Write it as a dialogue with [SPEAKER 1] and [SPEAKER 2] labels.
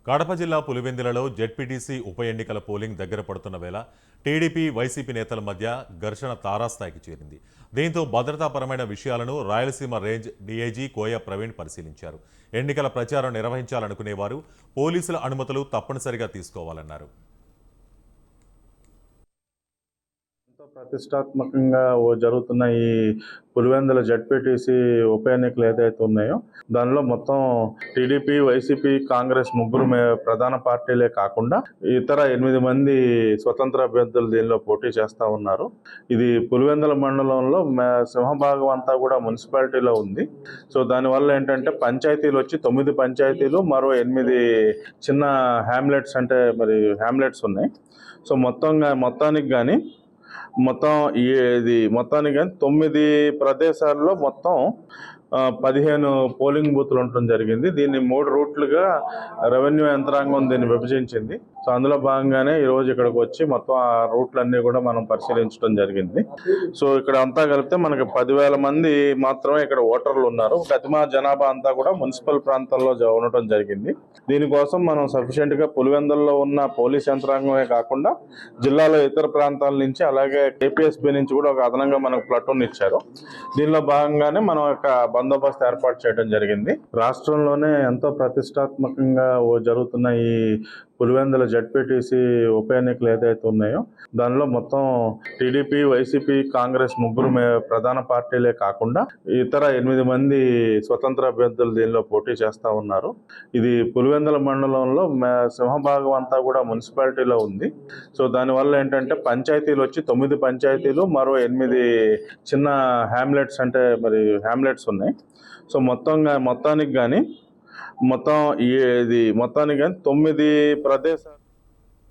[SPEAKER 1] కడప జిల్లా పులివెందులలో జెడ్పీటీసీ ఉప ఎన్నికల పోలింగ్ దగ్గర పడుతున్న వేళ టీడీపీ వైసీపీ నేతల మధ్య ఘర్షణ తారాస్థాయికి చేరింది. దీంతో భద్రతాపరమైన విషయాలను రాయలసీమ రేంజ్ డీఐజీ కోయ ప్రవీణ్ పరిశీలించారు. ఎన్నికల ప్రచారం నిర్వహించాలనుకునేవారు పోలీసుల అనుమతులు తప్పనిసరిగా తీసుకోవాలన్నారు.
[SPEAKER 2] ప్రతిష్టాత్మకంగా జరుగుతున్న ఈ పులివెందుల జెడ్పీటీసీ ఉప ఎన్నికలు ఏదైతే ఉన్నాయో దానిలో మొత్తం టీడీపీ, వైసీపీ, కాంగ్రెస్ ముగ్గురు ప్రధాన పార్టీలే కాకుండా ఇతర 8 మంది స్వతంత్ర అభ్యర్థులు దీనిలో పోటీ చేస్తూ ఉన్నారు. ఇది పులివెందుల మండలంలో సింహభాగం అంతా కూడా మున్సిపాలిటీలో ఉంది. సో దానివల్ల ఏంటంటే పంచాయతీలు వచ్చి 9 పంచాయతీలు, మరో 8 చిన్న హ్యామ్లెట్స్ ఉన్నాయి. సో మొత్తానికి కానీ మొత్తానికి కానీ 9 ప్రదేశాల్లో మొత్తం 15 పోలింగ్ బూత్లు ఉండటం జరిగింది. దీన్ని 3 రూట్లుగా రెవెన్యూ యంత్రాంగం దీన్ని విభజించింది. సో అందులో భాగంగానే ఈరోజు ఇక్కడికి వచ్చి మొత్తం ఆ రూట్లన్నీ కూడా మనం పరిశీలించడం జరిగింది. సో ఇక్కడ అంతా కలిపితే మనకి 10,000 మంది మాత్రమే ఇక్కడ ఓటర్లు ఉన్నారు. ప్రతిమా జనాభా అంతా కూడా మున్సిపల్ ప్రాంతాల్లో ఉండటం జరిగింది. దీనికోసం మనం సఫిషియెంట్గా పులివెందుల్లో ఉన్న పోలీస్ యంత్రాంగమే కాకుండా జిల్లాలో ఇతర ప్రాంతాల నుంచి అలాగే KPSB నుంచి కూడా ఒక అదనంగా మనకు ప్లటూన్ ఇచ్చారు. దీనిలో భాగంగానే మనం బందోబస్తు ఏర్పాటు చేయడం జరిగింది. రాష్ట్రంలోనే ఎంతో ప్రతిష్టాత్మకంగా జరుగుతున్న ఈ పులివెందుల జెడ్పీటీసీ ఉప ఎన్నికలు ఏదైతే ఉన్నాయో దానిలో మొత్తం టీడీపీ, వైసీపీ, కాంగ్రెస్ ముగ్గురు ప్రధాన పార్టీలే కాకుండా ఇతర 8 మంది స్వతంత్ర అభ్యర్థులు దీనిలో పోటీ చేస్తూ ఉన్నారు. ఇది పులివెందుల మండలంలో సింహభాగం అంతా కూడా మున్సిపాలిటీలో ఉంది. సో దానివల్ల ఏంటంటే పంచాయతీలు వచ్చి 9 పంచాయతీలు, మరో 8 చిన్న హ్యామ్లెట్స్ ఉన్నాయి. సో మొత్తానికి కానీ 9 ప్రదేశాలు